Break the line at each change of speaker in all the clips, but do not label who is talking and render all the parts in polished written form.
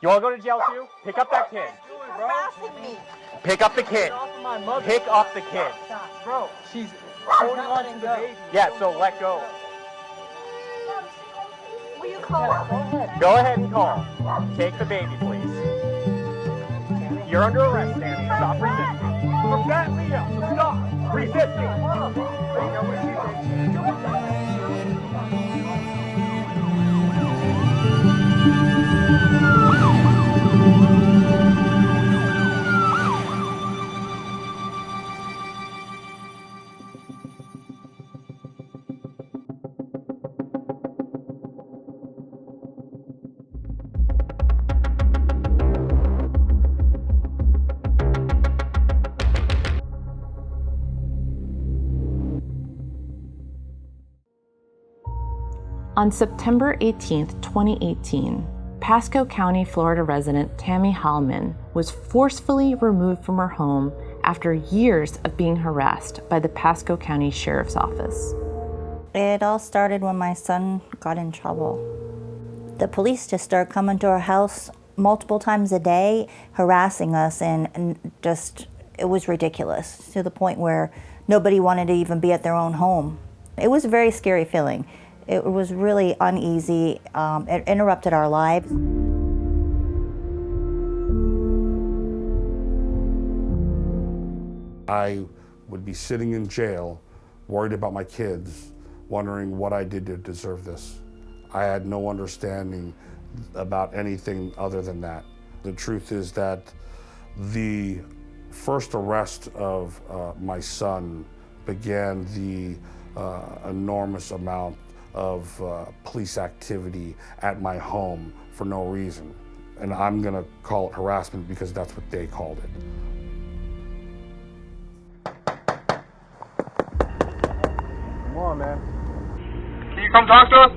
You want to go to jail too? Pick up that kid.
Harassing me.
Pick up the kid. Pick up the kid.
Bro, she's holding on to the baby.
Yeah, so let go.
Will you call her?
Go ahead and call. Take the baby, please. You're under arrest, Danny. Stop resisting. From that, Leo, stop resisting.
On September 18, 2018, Pasco County, Florida resident Tammy Hallman was forcefully removed from her home after years of being harassed by the Pasco County Sheriff's Office.
It all started when my son got in trouble. The police just started coming to our house multiple times a day, harassing us, and just, it was ridiculous to the point where nobody wanted to even be at their own home. It was a very scary feeling. It was really uneasy. It interrupted our lives.
I would be sitting in jail, worried about my kids, wondering what I did to deserve this. I had no understanding about anything other than that. The truth is that the first arrest of my son began the enormous amount of police activity at my home for no reason. And I'm gonna call it harassment because that's what they called it.
Come on, man.
Can you come talk to us?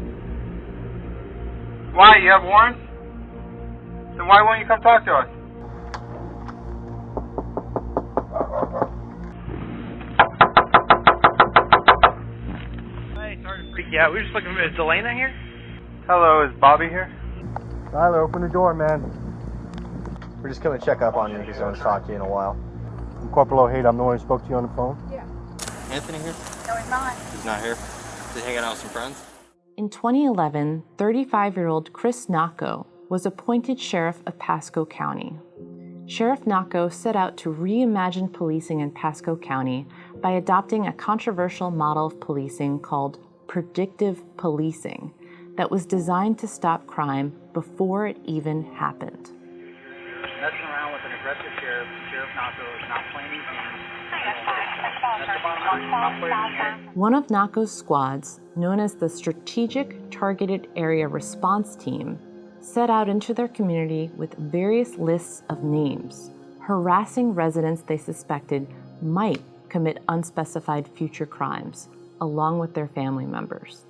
Why? You have warrants? Then why won't you come talk to us?
Yeah, we're just looking for, is Delana here?
Hello, is Bobby here?
Tyler, open the door, man. We're just coming to check up on you because I haven't talked to you in a while. I'm Corporal O'Hara. I'm the one who spoke to you on the phone.
Yeah.
Anthony here?
No, he's not.
He's not here. Is he hanging out with some friends?
In 2011, 35-year-old Chris Nacco was appointed sheriff of Pasco County. Sheriff Nacco set out to reimagine policing in Pasco County by adopting a controversial model of policing called Predictive policing that was designed to stop crime before it even happened.
Messing around with an aggressive sheriff, Sheriff Nacco is not playing games.
One of Nacco's squads, known as the Strategic Targeted Area Response Team, set out into their community with various lists of names, harassing residents they suspected might commit unspecified future crimes, along with their family members.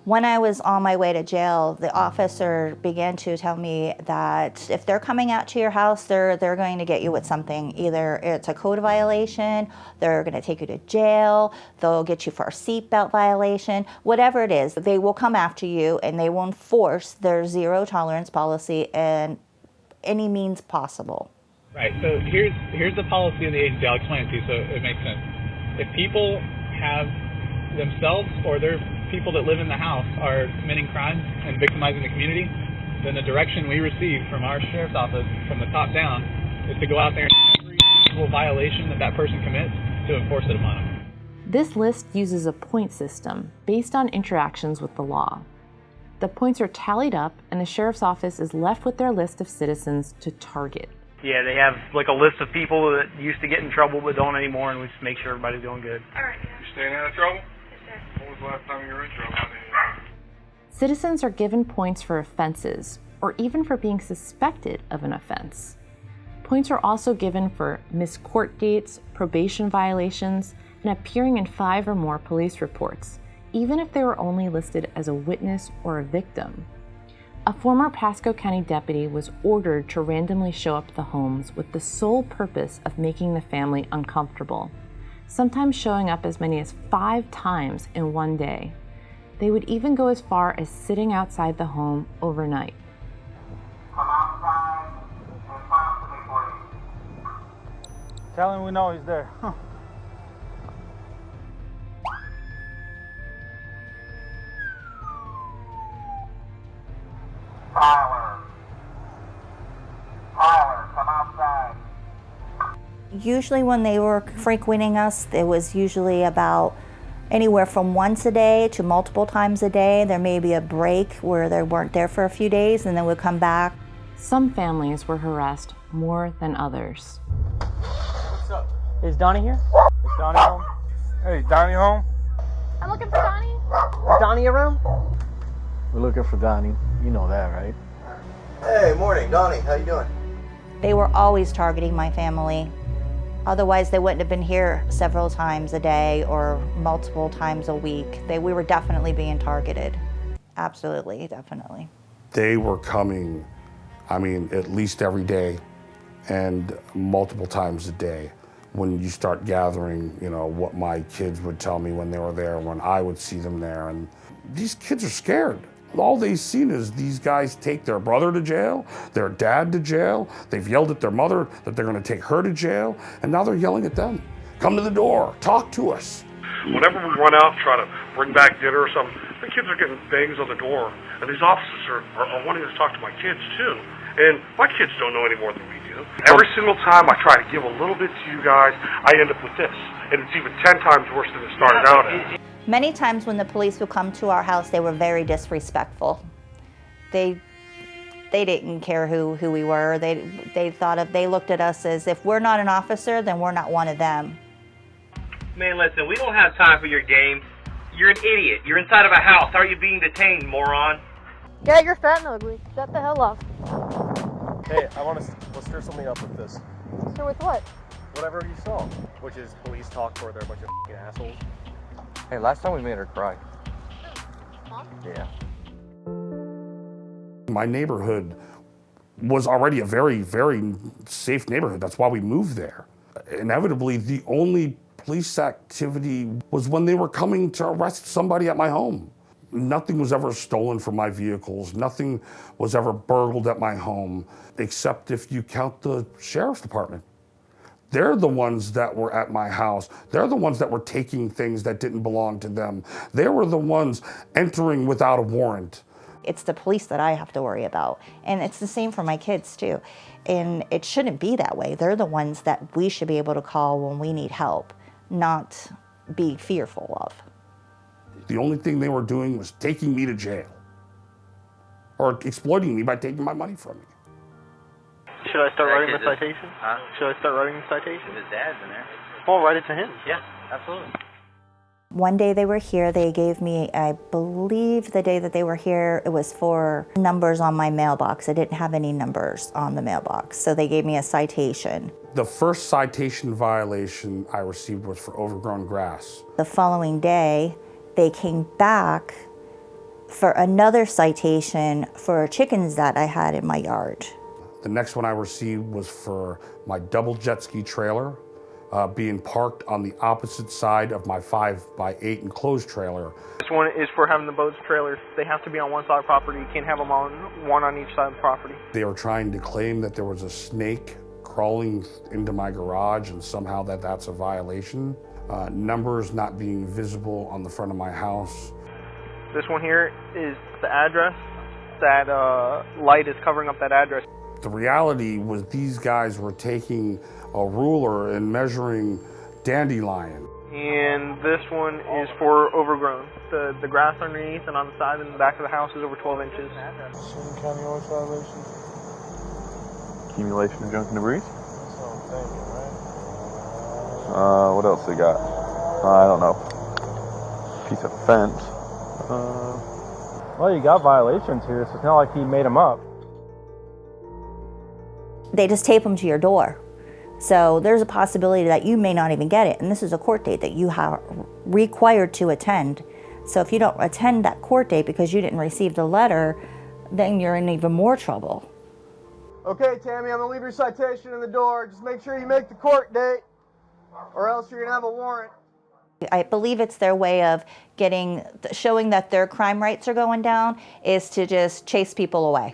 When I was on my way to jail, the officer began to tell me that if they're coming out to your house, they're going to get you with something. Either it's a code violation, they're going to take you to jail, they'll get you for a seatbelt violation, whatever it is, they will come after you and they will enforce their zero tolerance policy in any means possible.
Right, so here's the policy of the agency. I'll explain it to you so it makes sense. If people have themselves or their people that live in the house are committing crimes and victimizing the community, then the direction we receive from our sheriff's office from the top down is to go out there and every single violation that person commits to enforce it upon them.
This list uses a point system based on interactions with the law. The points are tallied up and the sheriff's office is left with their list of citizens to target.
Yeah, they have like a list of people that used to get in trouble but don't anymore, and we just make sure everybody's doing good.
All right.
You staying out of trouble? When was the last time you were in trouble?
Citizens are given points for offenses, or even for being suspected of an offense. Points are also given for missed court dates, probation violations, and appearing in 5 or more police reports, even if they were only listed as a witness or a victim. A former Pasco County deputy was ordered to randomly show up at the homes with the sole purpose of making the family uncomfortable, sometimes showing up as many as 5 times in one day. They would even go as far as sitting outside the home overnight.
Come outside. Tell him we know he's there.
Tyler, come outside.
Usually when they were frequenting us, it was usually about anywhere from once a day to multiple times a day. There may be a break where they weren't there for a few days and then would come back.
Some families were harassed more than others.
What's up? Is Donnie here? Is Donnie home? Hey, Donnie home?
I'm looking for Donnie.
Is Donnie around?
We're looking for Donnie. You know that, right? Hey, morning, Donnie. How you doing?
They were always targeting my family. Otherwise, they wouldn't have been here several times a day or multiple times a week. We were definitely being targeted. Absolutely, definitely.
They were coming, I mean, at least every day and multiple times a day. When you start gathering, you know, what my kids would tell me when they were there, when I would see them there, and these kids are scared. All they've seen is these guys take their brother to jail, their dad to jail. They've yelled at their mother that they're gonna take her to jail, and now they're yelling at them. Come to the door, talk to us.
Whenever we run out and try to bring back dinner or something, the kids are getting bangs on the door, and these officers are wanting to talk to my kids too. And my kids don't know any more than we do. Every single time I try to give a little bit to you guys, I end up with this. And it's even 10 times worse than it started out as.
Many times when the police would come to our house, they were very disrespectful. They didn't care who we were. They looked at us as if we're not an officer, then we're not one of them.
Man, listen, we don't have time for your games. You're an idiot. You're inside of a house. How are you being detained, moron?
Yeah, you're fat and ugly. Shut the hell up.
Hey, let's stir something up with this.
Sure, with what?
Whatever you saw, which is police talk for they're a bunch of f***ing assholes.
Hey, last time we made her cry.
Huh?
Yeah.
My neighborhood was already a very, very safe neighborhood. That's why we moved there. Inevitably, the only police activity was when they were coming to arrest somebody at my home. Nothing was ever stolen from my vehicles. Nothing was ever burgled at my home, except if you count the sheriff's department. They're the ones that were at my house. They're the ones that were taking things that didn't belong to them. They were the ones entering without a warrant.
It's the police that I have to worry about. And it's the same for my kids too. And it shouldn't be that way. They're the ones that we should be able to call when we need help, not be fearful of.
The only thing they were doing was taking me to jail or exploiting me by taking my money from me.
Should I start writing the citation?
Huh?
Should I start writing the citation?
His dad's in there.
Well, write it to him.
Yeah, absolutely.
One day they were here, they gave me, I believe the day that they were here, it was for numbers on my mailbox. I didn't have any numbers on the mailbox, so they gave me a citation.
The first citation violation I received was for overgrown grass.
The following day, they came back for another citation for chickens that I had in my yard.
The next one I received was for my double jet ski trailer being parked on the opposite side of my 5x8 enclosed trailer.
This one is for having the boats, trailers. They have to be on one side of the property. You can't have them on one on each side of the property.
They were trying to claim that there was a snake crawling into my garage and somehow that's a violation. Numbers not being visible on the front of my house.
This one here is the address. That light is covering up that address.
The reality was these guys were taking a ruler and measuring dandelion.
And this one is for overgrown. The grass underneath and on the side and the back of the house is over 12 inches.
Same county ordinance violation.
Accumulation of junk and debris.
That's what I'm thinking, right?
What else they got? I don't know. Piece of fence.
Well, you got violations here, so it's not like he made them up.
They just tape them to your door. So there's a possibility that you may not even get it. And this is a court date that you are required to attend. So if you don't attend that court date because you didn't receive the letter, then you're in even more trouble.
Okay, Tammy, I'm gonna leave your citation in the door. Just make sure you make the court date, or else you're gonna have a warrant.
I believe it's their way of showing that their crime rates are going down is to just chase people away.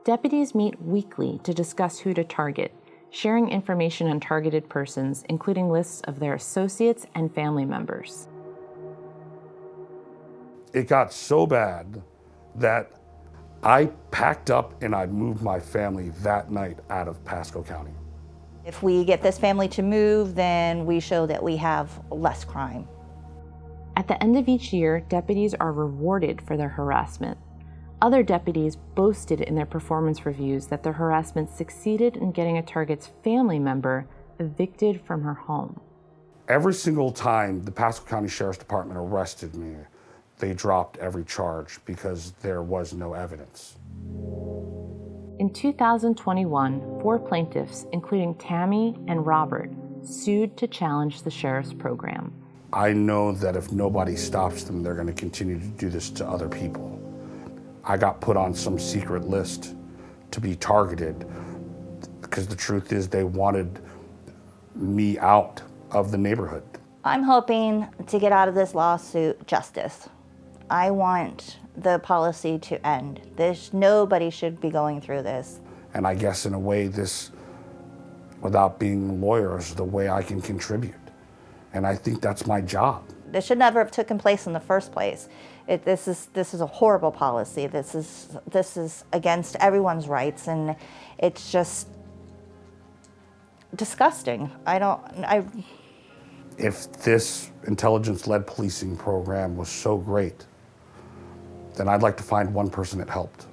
Deputies meet weekly to discuss who to target, sharing information on targeted persons, including lists of their associates and family members.
It got so bad that I packed up and I moved my family that night out of Pasco County.
If we get this family to move, then we show that we have less crime.
At the end of each year, deputies are rewarded for their harassment. Other deputies boasted in their performance reviews that their harassment succeeded in getting a target's family member evicted from her home.
Every single time the Pasco County Sheriff's Department arrested me, they dropped every charge because there was no evidence.
In 2021, 4 plaintiffs, including Tammy and Robert, sued to challenge the sheriff's program.
I know that if nobody stops them, they're going to continue to do this to other people. I got put on some secret list to be targeted because the truth is they wanted me out of the neighborhood.
I'm hoping to get out of this lawsuit justice. I want the policy to end. Nobody should be going through this.
And I guess in a way this, without being a lawyer, is the way I can contribute. And I think that's my job.
This should never have taken place in the first place. This is a horrible policy. This is against everyone's rights, and it's just disgusting.
If this intelligence-led policing program was so great, then I'd like to find one person it helped.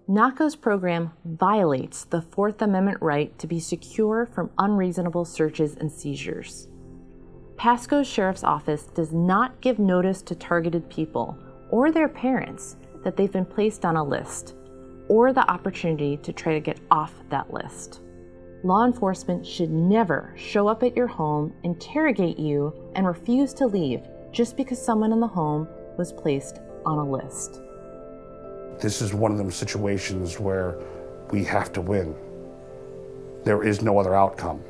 NACO's program violates the Fourth Amendment right to be secure from unreasonable searches and seizures. Pasco's Sheriff's Office does not give notice to targeted people or their parents that they've been placed on a list, or the opportunity to try to get off that list. Law enforcement should never show up at your home, interrogate you, and refuse to leave just because someone in the home was placed on a list.
This is one of them situations where we have to win. There is no other outcome.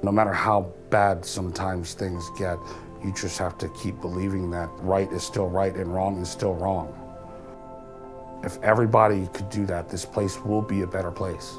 No matter how bad sometimes things get, you just have to keep believing that right is still right and wrong is still wrong. If everybody could do that, this place will be a better place.